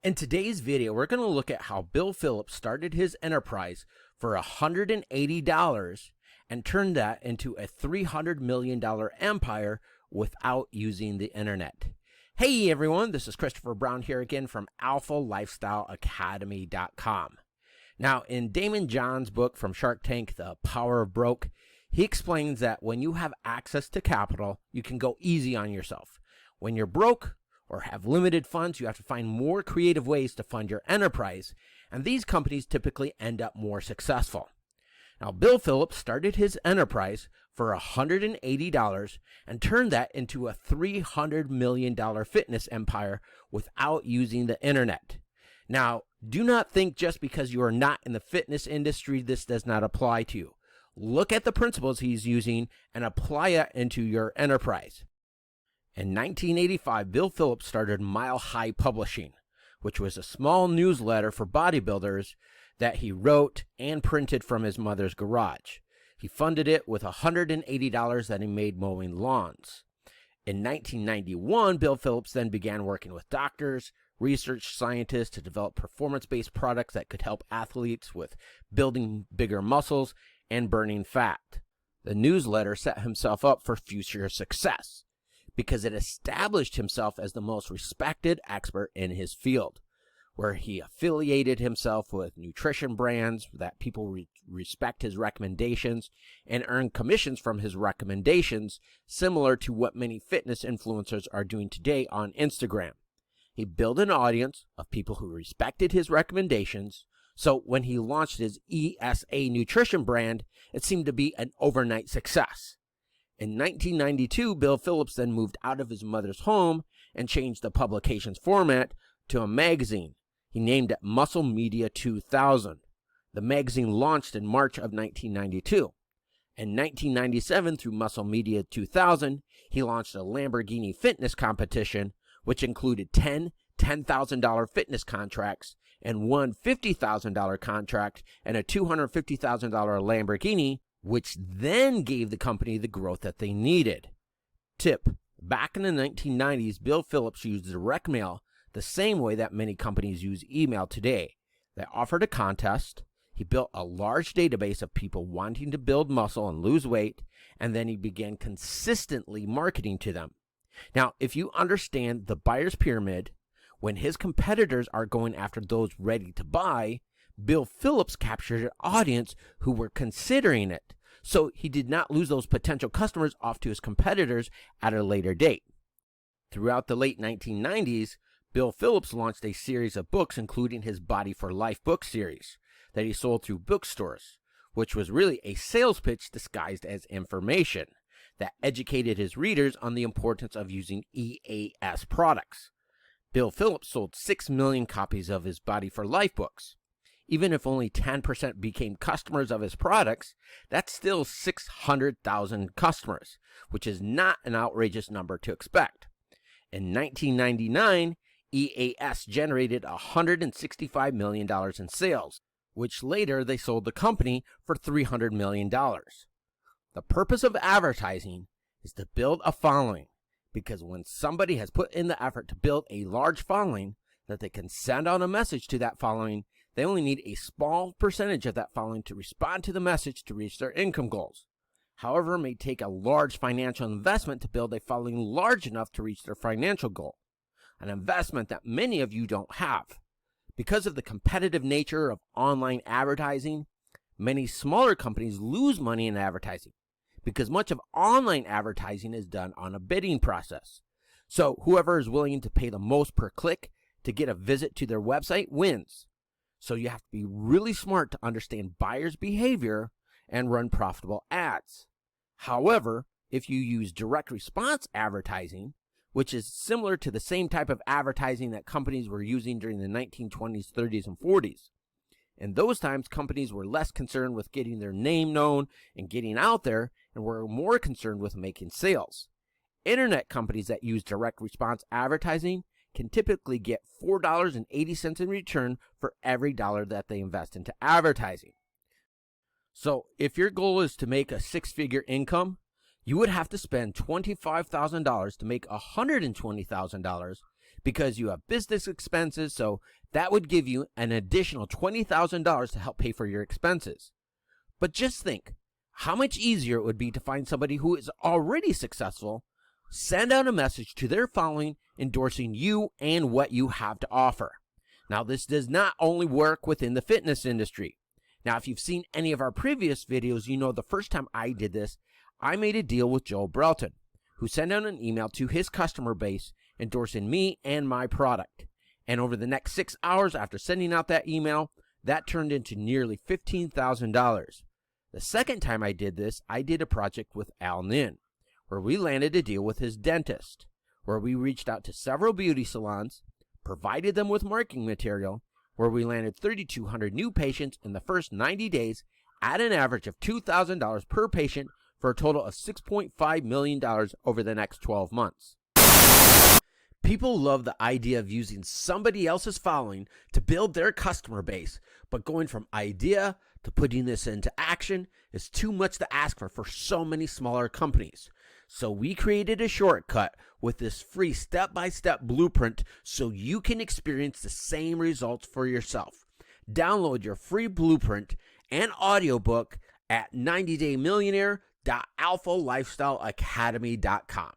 In today's video, we're going to look at how Bill Phillips started his enterprise for $180 and turned that into a $300 million empire without using the internet. Hey everyone, this is Christopher Brown here again from AlphaLifestyleAcademy.com. Now, in Damon John's book from Shark Tank, The Power of Broke, he explains that when you have access to capital, you can go easy on yourself. When you're broke or have limited funds, you have to find more creative ways to fund your enterprise, and these companies typically end up more successful. Now, Bill Phillips started his enterprise for $180 and turned that into a $300 million fitness empire without using the internet. Now, do not think just because you are not in the fitness industry, this does not apply to you. Look at the principles he's using and apply it into your enterprise. In 1985, Bill Phillips started Mile High Publishing, which was a small newsletter for bodybuilders that he wrote and printed from his mother's garage. He funded it with $180 that he made mowing lawns. In 1991, Bill Phillips then began working with doctors, research scientists to develop performance-based products that could help athletes with building bigger muscles and burning fat. The newsletter set himself up for future success because it established himself as the most respected expert in his field, where he affiliated himself with nutrition brands that people respect his recommendations and earn commissions from his recommendations, similar to what many fitness influencers are doing today on Instagram. He built an audience of people who respected his recommendations, so when he launched his ESA nutrition brand, it seemed to be an overnight success. In 1992, Bill Phillips then moved out of his mother's home and changed the publication's format to a magazine. He named it Muscle Media 2000. The magazine launched in March of 1992. In 1997, through Muscle Media 2000, he launched a Lamborghini fitness competition, which included 10 $10,000 fitness contracts and one $50,000 contract and a $250,000 Lamborghini, which then gave the company the growth that they needed. Tip: back in the 1990s, Bill Phillips used direct mail the same way that many companies use email today. They offered a contest, he built a large database of people wanting to build muscle and lose weight, and then he began consistently marketing to them. Now, if you understand the buyer's pyramid, when his competitors are going after those ready to buy, Bill Phillips captured an audience who were considering it, so he did not lose those potential customers off to his competitors at a later date. Throughout the late 1990s, Bill Phillips launched a series of books, including his Body for Life book series, that he sold through bookstores, which was really a sales pitch disguised as information that educated his readers on the importance of using EAS products. Bill Phillips sold 6 million copies of his Body for Life books. Even if only 10% became customers of his products, that's still 600,000 customers, which is not an outrageous number to expect. In 1999, EAS generated $165 million in sales, which later they sold the company for $300 million. The purpose of advertising is to build a following, because when somebody has put in the effort to build a large following that they can send out a message to that following, they only need a small percentage of that following to respond to the message to reach their income goals. However, it may take a large financial investment to build a following large enough to reach their financial goal, an investment that many of you don't have. Because of the competitive nature of online advertising, many smaller companies lose money in advertising because much of online advertising is done on a bidding process. So whoever is willing to pay the most per click to get a visit to their website wins. So you have to be really smart to understand buyers' behavior and run profitable ads. However, if you use direct response advertising, which is similar to the same type of advertising that companies were using during the 1920s, 30s, and 40s. In those times, companies were less concerned with getting their name known and getting out there, and were more concerned with making sales. Internet companies that use direct response advertising can typically get $4.80 in return for every dollar that they invest into advertising. So if your goal is to make a six-figure income, you would have to spend $25,000 to make $120,000 because you have business expenses, so that would give you an additional $20,000 to help pay for your expenses. But just think how much easier it would be to find somebody who is already successful, send out a message to their following endorsing you and what you have to offer. Now, this does not only work within the fitness industry. Now, if you've seen any of our previous videos, you know the first time I did this, I made a deal with Joe Brelton, who sent out an email to his customer base endorsing me and my product. And over the next 6 hours after sending out that email, that turned into nearly $15,000. The second time I did this, I did a project with Al Nin, where we landed a deal with his dentist, where we reached out to several beauty salons, provided them with marketing material, where we landed 3,200 new patients in the first 90 days at an average of $2,000 per patient for a total of $6.5 million over the next 12 months. People love the idea of using somebody else's following to build their customer base, but going from idea to putting this into action is too much to ask for so many smaller companies. So we created a shortcut with this free step-by-step blueprint so you can experience the same results for yourself. Download your free blueprint and audiobook at 90daymillionaire.alphalifestyleacademy.com.